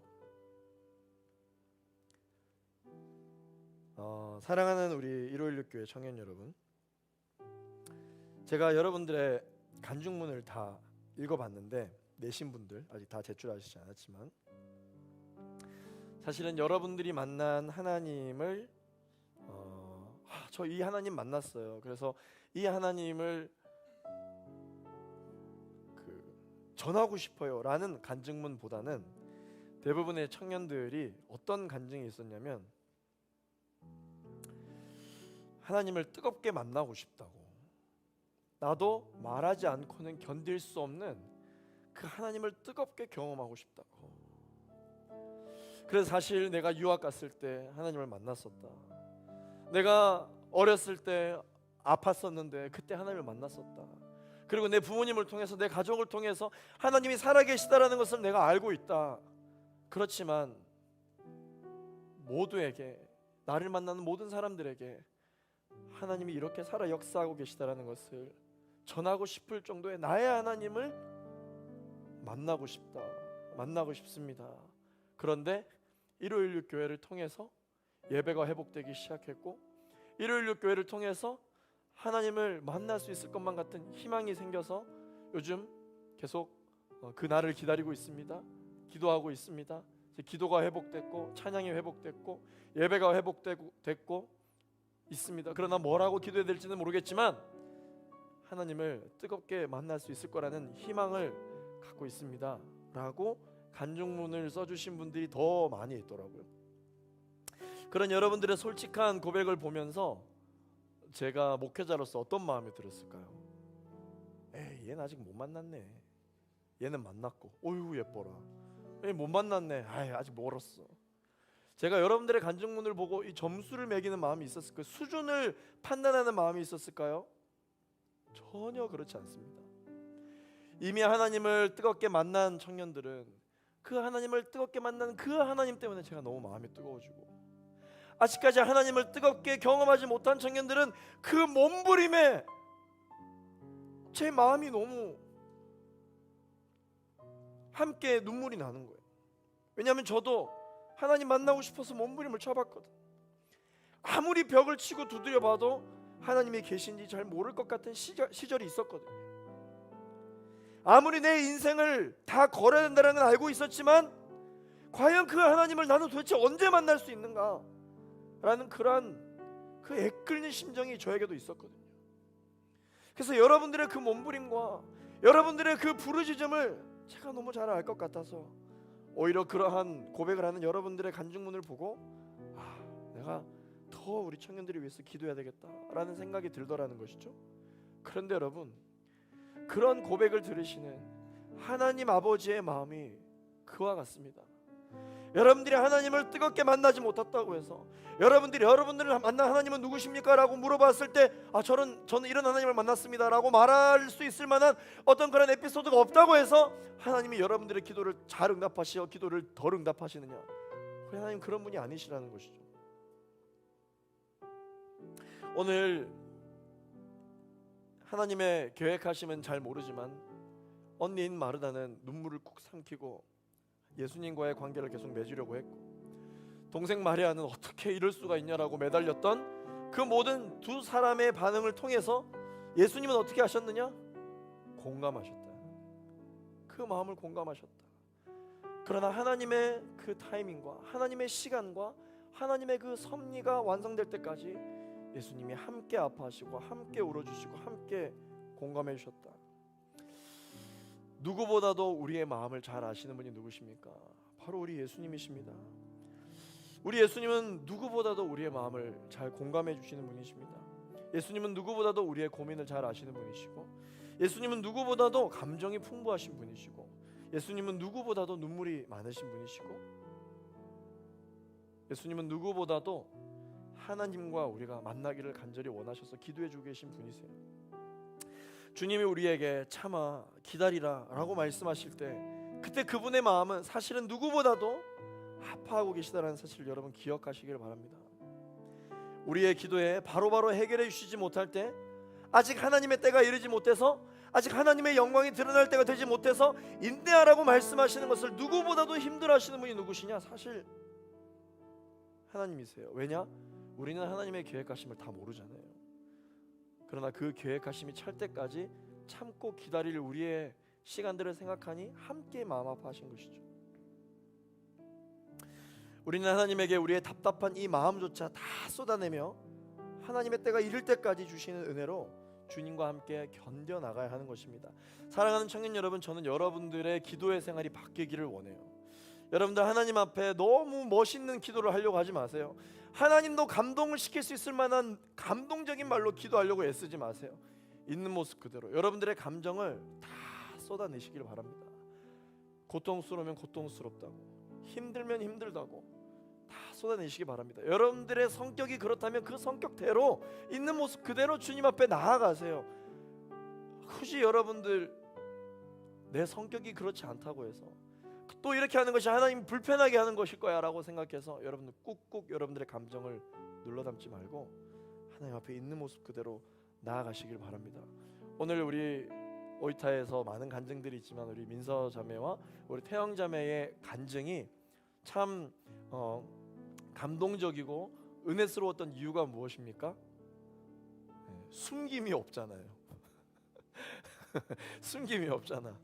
사랑하는 우리 1516교회 청년 여러분, 제가 여러분들의 간증문을 다 읽어봤는데 내신 분들 아직 다 제출하시지 않았지만 사실은 여러분들이 만난 하나님을 저 이 하나님 만났어요. 그래서 이 하나님을 전하고 싶어요 라는 간증문보다는 대부분의 청년들이 어떤 간증이 있었냐면 하나님을 뜨겁게 만나고 싶다고, 나도 말하지 않고는 견딜 수 없는 그 하나님을 뜨겁게 경험하고 싶다고. 그래서 사실 내가 유학 갔을 때 하나님을 만났었다, 내가 어렸을 때 아팠었는데 그때 하나님을 만났었다, 그리고 내 부모님을 통해서 내 가족을 통해서 하나님이 살아계시다라는 것을 내가 알고 있다. 그렇지만 모두에게, 나를 만나는 모든 사람들에게 하나님이 이렇게 살아 역사하고 계시다라는 것을 전하고 싶을 정도의 나의 하나님을 만나고 싶다, 만나고 싶습니다. 그런데 1516 교회를 통해서 예배가 회복되기 시작했고 1516 교회를 통해서 하나님을 만날 수 있을 것만 같은 희망이 생겨서 요즘 계속 그 날을 기다리고 있습니다. 기도하고 있습니다. 기도가 회복됐고 찬양이 회복됐고 예배가 회복됐고 있습니다. 그러나 뭐라고 기도해야 될지는 모르겠지만 하나님을 뜨겁게 만날 수 있을 거라는 희망을 갖고 있습니다 라고 간증문을 써주신 분들이 더 많이 있더라고요. 그런 여러분들의 솔직한 고백을 보면서 제가 목회자로서 어떤 마음이 들었을까요? 얘는 아직 못 만났네, 얘는 만났고 어휴 예뻐라, 얘 못 만났네, 아직 멀었어. 제가 여러분들의 간증문을 보고 이 점수를 매기는 마음이 있었을까요? 수준을 판단하는 마음이 있었을까요? 전혀 그렇지 않습니다. 이미 하나님을 뜨겁게 만난 청년들은 그 하나님을 뜨겁게 만난 그 하나님 때문에 제가 너무 마음이 뜨거워지고, 아직까지 하나님을 뜨겁게 경험하지 못한 청년들은 그 몸부림에 제 마음이 너무 함께 눈물이 나는 거예요. 왜냐하면 저도 하나님 만나고 싶어서 몸부림을 쳐봤거든. 아무리 벽을 치고 두드려 봐도 하나님이 계신지 잘 모를 것 같은 시절이 있었거든요. 아무리 내 인생을 다 걸어야 된다는 건 알고 있었지만 과연 그 하나님을 나는 도대체 언제 만날 수 있는가 라는 그러한 그 애끓는 심정이 저에게도 있었거든요. 그래서 여러분들의 그 몸부림과 여러분들의 그 부르짖음을 제가 너무 잘 알 것 같아서 오히려 그러한 고백을 하는 여러분들의 간증문을 보고 내가 더 우리 청년들을 위해서 기도해야 되겠다라는 생각이 들더라는 것이죠. 그런데 여러분, 그런 고백을 들으시는 하나님 아버지의 마음이 그와 같습니다. 여러분들이 하나님을 뜨겁게 만나지 못했다고 해서, 여러분들이 여러분들을 만난 하나님은 누구십니까? 라고 물어봤을 때 저는 이런 하나님을 만났습니다 라고 말할 수 있을 만한 어떤 그런 에피소드가 없다고 해서 하나님이 여러분들의 기도를 잘 응답하시어 기도를 덜 응답하시느냐? 하나님 그런 분이 아니시라는 것이죠. 오늘 하나님의 계획하심은 잘 모르지만 언니인 마르다는 눈물을 꾹 삼키고 예수님과의 관계를 계속 맺으려고 했고, 동생 마리아는 어떻게 이럴 수가 있냐라고 매달렸던 그 모든 두 사람의 반응을 통해서 예수님은 어떻게 하셨느냐? 공감하셨다. 그 마음을 공감하셨다. 그러나 하나님의 그 타이밍과 하나님의 시간과 하나님의 그 섭리가 완성될 때까지 예수님이 함께 아파하시고 함께 울어주시고 함께 공감해 주셨다. 누구보다도 우리의 마음을 잘 아시는 분이 누구십니까? 바로 우리 예수님이십니다. 우리 예수님은 누구보다도 우리의 마음을 잘 공감해 주시는 분이십니다. 예수님은 누구보다도 우리의 고민을 잘 아시는 분이시고, 예수님은 누구보다도 감정이 풍부하신 분이시고, 예수님은 누구보다도 눈물이 많으신 분이시고, 예수님은 누구보다도 하나님과 우리가 만나기를 간절히 원하셔서 기도해 주고 계신 분이세요. 주님이 우리에게 참아 기다리라 라고 말씀하실 때, 그때 그분의 마음은 사실은 누구보다도 아파하고 계시다는 사실을 여러분 기억하시길 바랍니다. 우리의 기도에 바로바로 해결해 주시지 못할 때, 아직 하나님의 때가 이르지 못해서, 아직 하나님의 영광이 드러날 때가 되지 못해서 인내하라고 말씀하시는 것을 누구보다도 힘들어하시는 분이 누구시냐? 사실 하나님이세요. 왜냐? 우리는 하나님의 계획하심을 다 모르잖아요. 그러나 그 계획하심이 찰 때까지 참고 기다릴 우리의 시간들을 생각하니 함께 마음 아파하신 것이죠. 우리는 하나님에게 우리의 답답한 이 마음조차 다 쏟아내며 하나님의 때가 이를 때까지 주시는 은혜로 주님과 함께 견뎌나가야 하는 것입니다. 사랑하는 청년 여러분, 저는 여러분들의 기도의 생활이 바뀌기를 원해요. 여러분들 하나님 앞에 너무 멋있는 기도를 하려고 하지 마세요. 하나님도 감동을 시킬 수 있을 만한 감동적인 말로 기도하려고 애쓰지 마세요. 있는 모습 그대로 여러분들의 감정을 다 쏟아내시길 바랍니다. 고통스러우면 고통스럽다고, 힘들면 힘들다고 다 쏟아내시기 바랍니다. 여러분들의 성격이 그렇다면 그 성격대로 있는 모습 그대로 주님 앞에 나아가세요. 굳이 여러분들 내 성격이 그렇지 않다고 해서 또 이렇게 하는 것이 하나님 불편하게 하는 것일 거야 라고 생각해서 여러분들 꾹꾹 여러분들의 감정을 눌러 담지 말고 하나님 앞에 있는 모습 그대로 나아가시길 바랍니다. 오늘 우리 오이타에서 많은 간증들이 있지만 우리 민서 자매와 우리 태영 자매의 간증이 참 감동적이고 은혜스러웠던 이유가 무엇입니까? 숨김이 없잖아요. 숨김이 없잖아.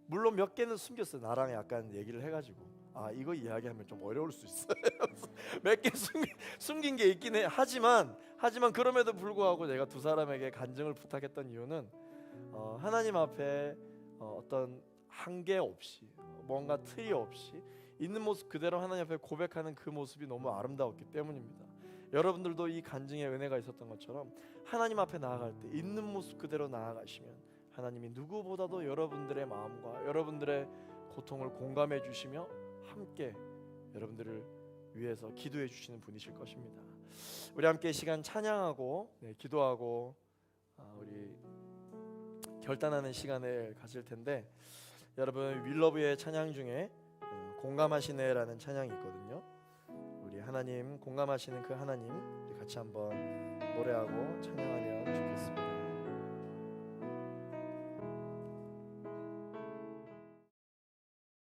물론 몇 개는 숨겼어요. 나랑 약간 얘기를 해가지고 이거 이야기하면 좀 어려울 수 있어요. 몇 개 숨긴 게 있긴 해. 하지만 그럼에도 불구하고 내가 두 사람에게 간증을 부탁했던 이유는 하나님 앞에 어떤 한계 없이 뭔가 틀이 없이 있는 모습 그대로 하나님 앞에 고백하는 그 모습이 너무 아름다웠기 때문입니다. 여러분들도 이 간증의 은혜가 있었던 것처럼 하나님 앞에 나아갈 때 있는 모습 그대로 나아가시면 하나님이 누구보다도 여러분들의 마음과 여러분들의 고통을 공감해 주시며 함께 여러분들을 위해서 기도해 주시는 분이실 것입니다. 우리 함께 시간 찬양하고 기도하고 우리 결단하는 시간을 가질 텐데, 여러분 윌러브의 찬양 중에 공감하시네라는 찬양이 있거든요. 우리 하나님 공감하시는 그 하나님 우리 같이 한번 노래하고 찬양하면 좋겠습니다.